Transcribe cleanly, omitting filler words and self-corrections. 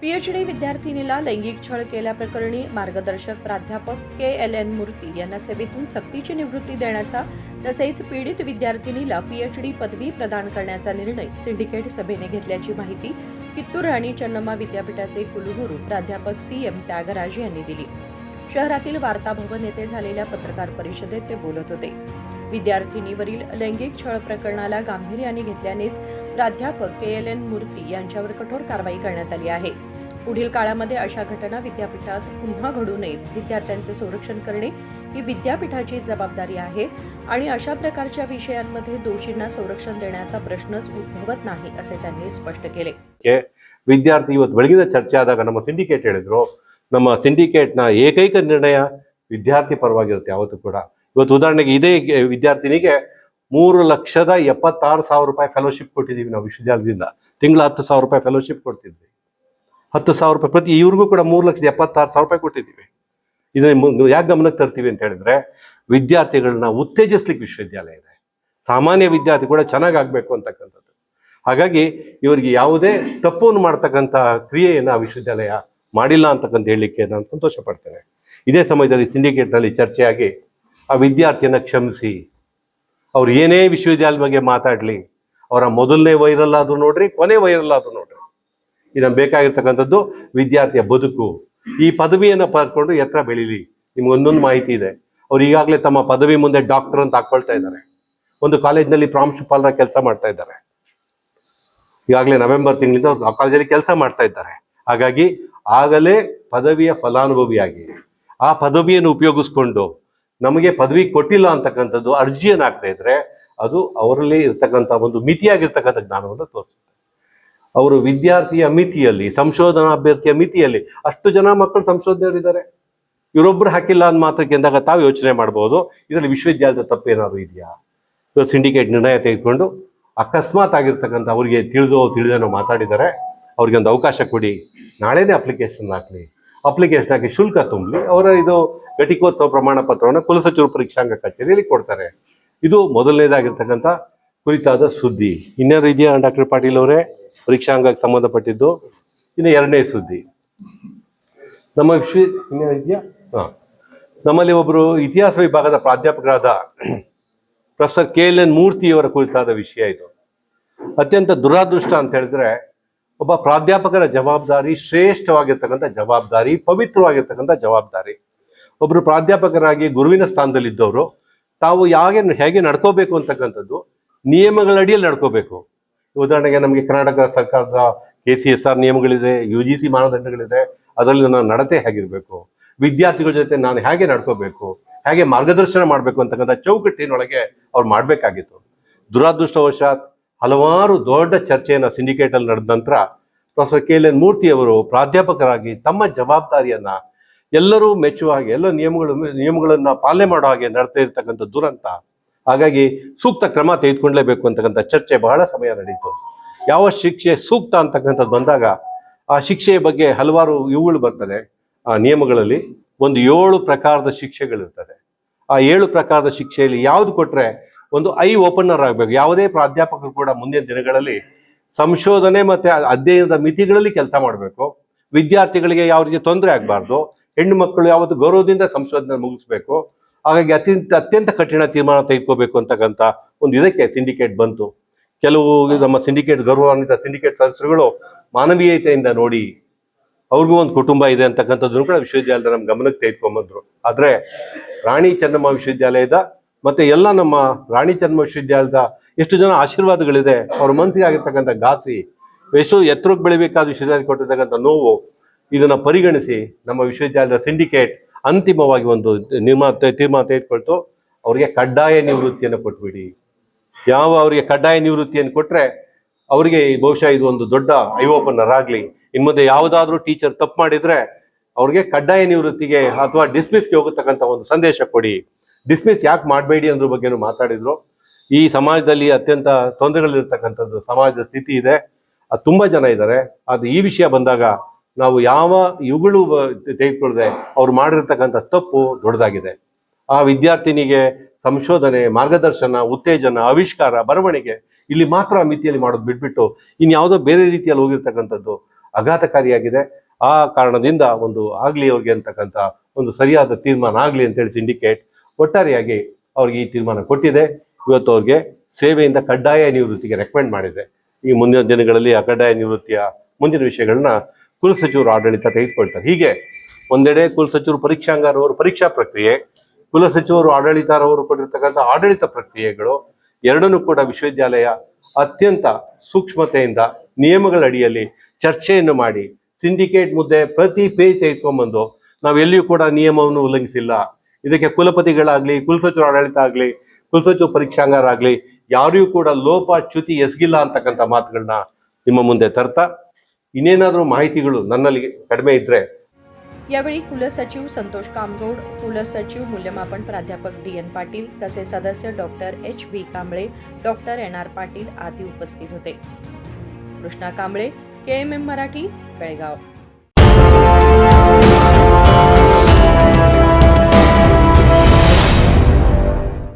PhD विद्यार्थिनीला लैंगिक छळ केल्याप्रकरणी मार्गदर्शक प्राध्यापक KLN मूर्ती यांना सेवेतून सक्तीची निवृत्ती देण्याचा तसेच पीडित विद्यार्थिनीला पीएचडी पदवी प्रदान करण्याचा निर्णय सिंडिकेट सभेने घेतल्याची माहिती कित्तूर राणी चन्नम्मा विद्यापीठाचे कुलगुरू प्राध्यापक CM त्यागराज यांनी दिली। शहरातील वार्ता भवन येथे झालेल्या पत्रकार परिषदेत ते बोलत होते। विद्यार्थिनीवरील लैंगिक छळ प्रकरणाला गांभीर्याने घेतल्यानेच प्राध्यापक KLN मूर्ती यांच्यावर कठोर कारवाई करण्यात आली आहे। पुढील काळामध्ये अशा घटना विद्यापीठात पुन्हा घडू नयेत, विद्यार्थ्यांचे संरक्षण करणे ही विद्यापीठाची जबाबदारी आहे आणि अशा प्रकारच्या विषयांमध्ये दोषींना संरक्षण देण्याचा प्रश्नच उद्भवत नाही असे त्यांनी स्पष्ट केले। ವಿದ್ಯಾರ್ಥಿ ಇವತ್ತು ಬೆಳಗಿನ ಚರ್ಚೆ ಆದಾಗ ನಮ್ಮ ಸಿಂಡಿಕೇಟ್ ಹೇಳಿದ್ರು, ನಮ್ಮ ಸಿಂಡಿಕೇಟ್ನ ಏಕೈಕ ನಿರ್ಣಯ ವಿದ್ಯಾರ್ಥಿ ಪರವಾಗಿರುತ್ತೆ ಯಾವತ್ತೂ ಕೂಡ। ಇವತ್ತು ಉದಾಹರಣೆಗೆ ಇದೇ ವಿದ್ಯಾರ್ಥಿನಿಗೆ 3,76,000 ರೂಪಾಯಿ ಫೆಲೋಶಿಪ್ ಕೊಟ್ಟಿದ್ದೀವಿ ನಾವು ವಿಶ್ವವಿದ್ಯಾಲಯದಿಂದ। ತಿಂಗಳ 10,000 ರೂಪಾಯಿ ಫೆಲೋಶಿಪ್ ಕೊಡ್ತಿದ್ವಿ, 10,000 ರೂಪಾಯಿ ಪ್ರತಿ ಇವ್ರಿಗೂ ಕೂಡ 3,76,000 ರೂಪಾಯಿ ಕೊಟ್ಟಿದ್ದೀವಿ। ಇದನ್ನ ಯಾಕೆ ಗಮನಕ್ಕೆ ತರ್ತೀವಿ ಅಂತ ಹೇಳಿದ್ರೆ, ವಿದ್ಯಾರ್ಥಿಗಳನ್ನ ಉತ್ತೇಜಿಸ್ಲಿಕ್ಕೆ ವಿಶ್ವವಿದ್ಯಾಲಯ ಇದೆ, ಸಾಮಾನ್ಯ ವಿದ್ಯಾರ್ಥಿ ಕೂಡ ಚೆನ್ನಾಗಿ ಆಗ್ಬೇಕು ಅಂತಕ್ಕಂಥದ್ದು। ಹಾಗಾಗಿ ಇವರಿಗೆ ಯಾವುದೇ ತಪ್ಪನ್ನು ಮಾಡ್ತಕ್ಕಂಥ ಕ್ರಿಯೆಯನ್ನು ವಿಶ್ವವಿದ್ಯಾಲಯ ಮಾಡಿಲ್ಲ ಅಂತಕ್ಕಂಥ ಹೇಳಲಿಕ್ಕೆ ನಾನು ಸಂತೋಷ ಪಡ್ತೇನೆ। ಇದೇ ಸಮಯದಲ್ಲಿ ಸಿಂಡಿಕೇಟ್ನಲ್ಲಿ ಚರ್ಚೆಯಾಗಿ ಆ ವಿದ್ಯಾರ್ಥಿಯನ್ನು ಕ್ಷಮಿಸಿ, ಅವ್ರು ಏನೇ ವಿಶ್ವವಿದ್ಯಾಲಯದ ಬಗ್ಗೆ ಮಾತಾಡಲಿ, ಅವರ ಮೊದಲನೇ ವೈರಲ್ ಆದರೂ ನೋಡ್ರಿ, ಕೊನೆ ವೈರಲ್ ಆದರೂ ನೋಡ್ರಿ, ಇದು ಬೇಕಾಗಿರ್ತಕ್ಕಂಥದ್ದು ವಿದ್ಯಾರ್ಥಿಯ ಬದುಕು। ಈ ಪದವಿಯನ್ನು ಪಡ್ಕೊಂಡು ಎತ್ತರ ಬೆಳೀಲಿ। ನಿಮ್ಗೆ ಒಂದೊಂದು ಮಾಹಿತಿ ಇದೆ, ಅವ್ರು ಈಗಾಗಲೇ ತಮ್ಮ ಪದವಿ ಮುಂದೆ ಡಾಕ್ಟರ್ ಅಂತ ಹಾಕೊಳ್ತಾ ಇದ್ದಾರೆ, ಒಂದು ಕಾಲೇಜ್ನಲ್ಲಿ ಪ್ರಾಂಶುಪಾಲರ ಕೆಲಸ ಮಾಡ್ತಾ ಇದ್ದಾರೆ, ಈಗಾಗಲೇ ನವೆಂಬರ್ ತಿಂಗಳಿಂದ ಆ ಕಾಲೇಜಲ್ಲಿ ಕೆಲಸ ಮಾಡ್ತಾ ಇದ್ದಾರೆ। ಹಾಗಾಗಿ ಆಗಲೇ ಪದವಿಯ ಫಲಾನುಭವಿಯಾಗಿ ಆ ಪದವಿಯನ್ನು ಉಪಯೋಗಿಸ್ಕೊಂಡು ನಮಗೆ ಪದವಿ ಕೊಟ್ಟಿಲ್ಲ ಅಂತಕ್ಕಂಥದ್ದು ಅರ್ಜಿಯನ್ನು ಹಾಕ್ತಾ ಇದ್ರೆ ಅದು ಅವರಲ್ಲಿ ಇರ್ತಕ್ಕಂಥ ಒಂದು ಮಿತಿಯಾಗಿರ್ತಕ್ಕಂಥ ಜ್ಞಾನವನ್ನು ತೋರಿಸುತ್ತೆ। ಅವರು ವಿದ್ಯಾರ್ಥಿಯ ಮಿತಿಯಲ್ಲಿ, ಸಂಶೋಧನಾ ಅಭ್ಯರ್ಥಿಯ ಮಿತಿಯಲ್ಲಿ ಅಷ್ಟು ಜನ ಮಕ್ಕಳು ಸಂಶೋಧನೆಯವರಿದ್ದಾರೆ, ಇವರೊಬ್ಬರು ಹಾಕಿಲ್ಲ ಅಂದ ಮಾತ್ರಕ್ಕೆ ಎಂದಾಗ ತಾವು ಯೋಚನೆ ಮಾಡ್ಬೋದು, ಇದರಲ್ಲಿ ವಿಶ್ವವಿದ್ಯಾಲಯದ ತಪ್ಪೇನಾದ್ರು ಇದೆಯಾ? ಸಿಂಡಿಕೇಟ್ ನಿರ್ಣಯ ತೆಗೆದುಕೊಂಡು ಅಕಸ್ಮಾತ್ ಆಗಿರ್ತಕ್ಕಂಥ ಅವರಿಗೆ ತಿಳಿದೇನೋ ಮಾತಾಡಿದ್ದಾರೆ, ಅವ್ರಿಗೆ ಒಂದು ಅವಕಾಶ ಕೊಡಿ, ನಾಳೆನೇ ಅಪ್ಲಿಕೇಶನ್ ಹಾಕಲಿ, ಅಪ್ಲಿಕೇಶನ್ ಹಾಕಿ ಶುಲ್ಕ ತುಂಬಲಿ, ಅವರ ಇದು ಘಟಿಕೋತ್ಸವ ಪ್ರಮಾಣ ಪತ್ರವನ್ನು ಕುಲಸಚಿವರು ಪರೀಕ್ಷಾಂಗ ಕಚೇರಿಯಲ್ಲಿ ಕೊಡ್ತಾರೆ। ಇದು ಮೊದಲನೇದಾಗಿರ್ತಕ್ಕಂಥ ಕುರಿತಾದ ಸುದ್ದಿ। ಇನ್ನೇನು ಇದೆಯಾ ಡಾಕ್ಟರ್ ಪಾಟೀಲ್ ಅವರೇ ಪರೀಕ್ಷಾಂಗಕ್ಕೆ ಸಂಬಂಧಪಟ್ಟಿದ್ದು? ಇನ್ನು ಎರಡನೇ ಸುದ್ದಿ ನಮ್ಮ ಇನ್ನೇನು ಇದೆಯಾ? ನಮ್ಮಲ್ಲಿ ಒಬ್ಬರು ಇತಿಹಾಸ ವಿಭಾಗದ ಪ್ರಾಧ್ಯಾಪಕರಾದ ಪ್ರೊಫೆಸರ್ KLN ಮೂರ್ತಿಯವರ ಕುರಿತಾದ ವಿಷಯ ಇದು। ಅತ್ಯಂತ ದುರಾದೃಷ್ಟ ಅಂತ ಹೇಳಿದ್ರೆ, ಒಬ್ಬ ಪ್ರಾಧ್ಯಾಪಕರ ಜವಾಬ್ದಾರಿ ಶ್ರೇಷ್ಠವಾಗಿರ್ತಕ್ಕಂಥ ಜವಾಬ್ದಾರಿ, ಪವಿತ್ರವಾಗಿರ್ತಕ್ಕಂಥ ಜವಾಬ್ದಾರಿ। ಒಬ್ಬರು ಪ್ರಾಧ್ಯಾಪಕರಾಗಿ ಗುರುವಿನ ಸ್ಥಾನದಲ್ಲಿದ್ದವರು ತಾವು ಹೇಗೆ ನಡ್ಕೋಬೇಕು ಅಂತಕ್ಕಂಥದ್ದು ನಿಯಮಗಳ ಅಡಿಯಲ್ಲಿ ನಡ್ಕೋಬೇಕು। ಉದಾಹರಣೆಗೆ ನಮಗೆ ಕರ್ನಾಟಕ ಸರ್ಕಾರದ KCSR ನಿಯಮಗಳಿದೆ, UGC ಮಾನದಂಡಗಳಿದೆ, ಅದರಲ್ಲಿ ನನ್ನ ನಡತೆ ಹೇಗಿರಬೇಕು, ವಿದ್ಯಾರ್ಥಿಗಳ ಜೊತೆ ನಾನು ಹೇಗೆ ನಡ್ಕೋಬೇಕು, ಹೇಗೆ ಮಾರ್ಗದರ್ಶನ ಮಾಡಬೇಕು ಅಂತಕ್ಕಂಥ ಚೌಕಟ್ಟಿನೊಳಗೆ ಅವ್ರು ಮಾಡಬೇಕಾಗಿತ್ತು। ದುರಾದೃಷ್ಟವಶಾತ್ ಹಲವಾರು ದೊಡ್ಡ ಚರ್ಚೆಯನ್ನು ಸಿಂಡಿಕೇಟಲ್ಲಿ ನಡೆದ ನಂತರ ಪ್ರೊಫೆಸರ್ KLN ಮೂರ್ತಿಯವರು ಪ್ರಾಧ್ಯಾಪಕರಾಗಿ ತಮ್ಮ ಜವಾಬ್ದಾರಿಯನ್ನು ಎಲ್ಲರೂ ಮೆಚ್ಚುವ ಹಾಗೆ, ಎಲ್ಲ ನಿಯಮಗಳನ್ನು ಪಾಲನೆ ಮಾಡೋ ಹಾಗೆ ನಡ್ತಾ ಇರ್ತಕ್ಕಂಥ ದುರಂತ। ಹಾಗಾಗಿ ಸೂಕ್ತ ಕ್ರಮ ತೆಗೆದುಕೊಳ್ಳಲೇಬೇಕು ಅಂತಕ್ಕಂಥ ಚರ್ಚೆ ಬಹಳ ಸಮಯ ನಡೀತು। ಯಾವ ಶಿಕ್ಷೆ ಸೂಕ್ತ ಅಂತಕ್ಕಂಥದ್ದು ಬಂದಾಗ ಆ ಶಿಕ್ಷೆಯ ಬಗ್ಗೆ ಹಲವಾರು ಇವುಗಳು ಬರ್ತದೆ ಆ ನಿಯಮಗಳಲ್ಲಿ। ಒಂದು 7 ಪ್ರಕಾರದ ಶಿಕ್ಷೆಗಳಿರ್ತದೆ। ಆ 7 ಪ್ರಕಾರದ ಶಿಕ್ಷೆಯಲ್ಲಿ ಯಾವುದು ಕೊಟ್ಟರೆ ಒಂದು ಐ ಓಪನರ್ ಆಗಬೇಕು। ಯಾವುದೇ ಪ್ರಾಧ್ಯಾಪಕರು ಕೂಡ ಮುಂದಿನ ದಿನಗಳಲ್ಲಿ ಸಂಶೋಧನೆ ಮತ್ತು ಅಧ್ಯಯನದ ಮಿತಿಗಳಲ್ಲಿ ಕೆಲಸ ಮಾಡಬೇಕು, ವಿದ್ಯಾರ್ಥಿಗಳಿಗೆ ಯಾವ ರೀತಿ ತೊಂದರೆ ಆಗಬಾರ್ದು, ಹೆಣ್ಣು ಮಕ್ಕಳು ಯಾವತ್ತು ಗೌರವದಿಂದ ಸಂಶೋಧನೆ ಮುಗಿಸ್ಬೇಕು। ಹಾಗಾಗಿ ಅತ್ಯಂತ ಕಠಿಣ ತೀರ್ಮಾನ ತೆಗೆದುಕೋಬೇಕು ಅಂತಕ್ಕಂಥ ಒಂದು ಇದಕ್ಕೆ ಸಿಂಡಿಕೇಟ್ ಬಂತು। ಕೆಲವು ನಮ್ಮ ಸಿಂಡಿಕೇಟ್ ಗೌರವಾನ್ವಿತ ಸಿಂಡಿಕೇಟ್ ಸದಸ್ಯರುಗಳು ಮಾನವೀಯತೆಯಿಂದ ನೋಡಿ, ಅವ್ರಿಗೂ ಒಂದು ಕುಟುಂಬ ಇದೆ ಅಂತಕ್ಕಂಥದ್ದನ್ನು ಕೂಡ ವಿಶ್ವವಿದ್ಯಾಲಯದ ನಮ್ಮ ಗಮನಕ್ಕೆ ತೆಗೆದುಕೊಂಡ್ಬಂದ್ರು। ಆದರೆ ರಾಣಿ ಚೆನ್ನಮ್ಮ ವಿಶ್ವವಿದ್ಯಾಲಯದ ಮತ್ತು ಎಲ್ಲ ನಮ್ಮ ರಾಣಿ ಚೆನ್ನಮ್ಮ ವಿಶ್ವವಿದ್ಯಾಲಯದ ಎಷ್ಟು ಜನ ಆಶೀರ್ವಾದಗಳಿದೆ, ಅವ್ರ ಮನಸ್ಸಿಗೆ ಆಗಿರ್ತಕ್ಕಂಥ ಘಾಸಿ, ಎಷ್ಟು ಎತ್ತರಕ್ಕೆ ಬೆಳಿಬೇಕಾದ ವಿಶ್ವವಿದ್ಯಾಲಯ ಕೊಟ್ಟಿರ್ತಕ್ಕಂಥ ನೋವು, ಇದನ್ನು ಪರಿಗಣಿಸಿ ನಮ್ಮ ವಿಶ್ವವಿದ್ಯಾಲಯದ ಸಿಂಡಿಕೇಟ್ ಅಂತಿಮವಾಗಿ ಒಂದು ತೀರ್ಮಾನ ತೆಗೆದುಕೊಳ್ತು, ಅವರಿಗೆ ಕಡ್ಡಾಯ ನಿವೃತ್ತಿಯನ್ನು ಕೊಟ್ಬಿಡಿ। ಅವರಿಗೆ ಕಡ್ಡಾಯ ನಿವೃತ್ತಿಯನ್ನು ಕೊಟ್ಟರೆ ಅವರಿಗೆ ಬಹುಶಃ ಇದು ಒಂದು ದೊಡ್ಡ ಐ ಓಪನರ್ ಆಗಲಿ, ಇನ್ಮುಂದೆ ಯಾವುದಾದ್ರೂ ಟೀಚರ್ ತಪ್ಪು ಮಾಡಿದರೆ ಅವ್ರಿಗೆ ಕಡ್ಡಾಯ ನಿವೃತ್ತಿಗೆ ಅಥವಾ ಡಿಸ್ಮಿಸ್ಗೆ ಹೋಗತಕ್ಕಂಥ ಒಂದು ಸಂದೇಶ ಕೊಡಿ। ಡಿಸ್ಮಿಸ್ ಯಾಕೆ ಮಾಡಬೇಡಿ ಅನ್ನೋದ್ರ ಬಗ್ಗೆನೂ ಮಾತಾಡಿದ್ರು। ಈ ಸಮಾಜದಲ್ಲಿ ಅತ್ಯಂತ ತೊಂದರೆಗಳಿರ್ತಕ್ಕಂಥದ್ದು ಸಮಾಜದ ಸ್ಥಿತಿ ಇದೆ, ಅದು ತುಂಬ ಜನ ಇದ್ದಾರೆ। ಅದು ಈ ವಿಷಯ ಬಂದಾಗ ನಾವು ಯಾವ ಇವುಗಳು ತೆಗೆದುಕೊಳ್ಳದೆ ಅವ್ರು ಮಾಡಿರ್ತಕ್ಕಂಥ ತಪ್ಪು ದೊಡ್ಡದಾಗಿದೆ। ಆ ವಿದ್ಯಾರ್ಥಿನಿಗೆ ಸಂಶೋಧನೆ, ಮಾರ್ಗದರ್ಶನ, ಉತ್ತೇಜನ, ಆವಿಷ್ಕಾರ, ಬರವಣಿಗೆ ಇಲ್ಲಿ ಮಾತ್ರ ಮಿತಿಯಲ್ಲಿ ಮಾಡೋದು ಬಿಟ್ಬಿಟ್ಟು ಇನ್ಯಾವುದೋ ಬೇರೆ ರೀತಿಯಲ್ಲಿ ಹೋಗಿರ್ತಕ್ಕಂಥದ್ದು ಆಘಾತಕಾರಿಯಾಗಿದೆ. ಆ ಕಾರಣದಿಂದ ಒಂದು ಆಗ್ಲಿ ಅವ್ರಿಗೆ ಅಂತಕ್ಕಂಥ ಒಂದು ಸರಿಯಾದ ತೀರ್ಮಾನ ಆಗಲಿ ಅಂತೇಳಿ ಸಿಂಡಿಕೇಟ್ ಒಟ್ಟಾರೆಯಾಗಿ ಅವ್ರಿಗೆ ಈ ತೀರ್ಮಾನ ಕೊಟ್ಟಿದೆ. ಇವತ್ತು ಅವ್ರಿಗೆ ಸೇವೆಯಿಂದ ಕಡ್ಡಾಯ ನಿವೃತ್ತಿಗೆ ರೆಕಮೆಂಡ್ ಮಾಡಿದೆ. ಈ ಮುಂದಿನ ದಿನಗಳಲ್ಲಿ ಆ ಕಡ್ಡಾಯ ನಿವೃತ್ತಿಯ ಮುಂದಿನ ವಿಷಯಗಳನ್ನ ಕುಲಸಚಿವರು ಆಡಳಿತ ತೆಗೆದುಕೊಳ್ತಾರೆ. ಹೀಗೆ ಒಂದೆಡೆ ಕುಲಸಚಿವರು ಪರೀಕ್ಷಾಂಗಾರವರು ಪರೀಕ್ಷಾ ಪ್ರಕ್ರಿಯೆ, ಕುಲಸಚಿವರು ಆಡಳಿತಾರವರು ಕೊಟ್ಟಿರ್ತಕ್ಕಂಥ ಆಡಳಿತ ಪ್ರಕ್ರಿಯೆಗಳು ಎರಡನ್ನೂ ಕೂಡ ವಿಶ್ವವಿದ್ಯಾಲಯ ಅತ್ಯಂತ ಸೂಕ್ಷ್ಮತೆಯಿಂದ ನಿಯಮಗಳ ಅಡಿಯಲ್ಲಿ ಚರ್ಚೆಯನ್ನು ಮಾಡಿ ಸಿಂಡಿಕೇಟ್ ಮುದ್ದೆ ಪ್ರತಿ ಪೇಜ್ ತೆಗೆದುಕೊಂಡ್ಬಂದು ನಾವೆಲ್ಲಿಯೂ ಕೂಡ ನಿಯಮವನ್ನು ಉಲ್ಲಂಘಿಸಿಲ್ಲ, ಇದಕ್ಕೆ ಕುಲಪತಿಗಳಾಗ್ಲಿ, ಕುಲಸಚಿವ ಆಡಳಿತ ಆಗಲಿ, ಕುಲಸಚಿವ ಪರೀಕ್ಷಾಂಗಾರ ಆಗಲಿ ಯಾರಿಗೂ ಕೂಡ ಲೋಪ ಚ್ಯುತಿ ಎಸಗಿಲ್ಲ ಅಂತಕ್ಕಂಥ ಮಾತುಗಳನ್ನ ನಿಮ್ಮ ಮುಂದೆ ತರ್ತಾ, ಇನ್ನೇನಾದರೂ ಮಾಹಿತಿಗಳು ನನ್ನಲ್ಲಿ ಕಡಿಮೆ ಇದ್ರೆ यावेळी कुलसचिव संतोष कामगौड, कुलसचिव मूल्यमापन प्राध्यापक DN पाटील तसेच सदस्य doctor HB Kamble, doctor NR Patil आदी उपस्थित होते. कृष्णा कांबळे, KMM मराठी, बेळगाव.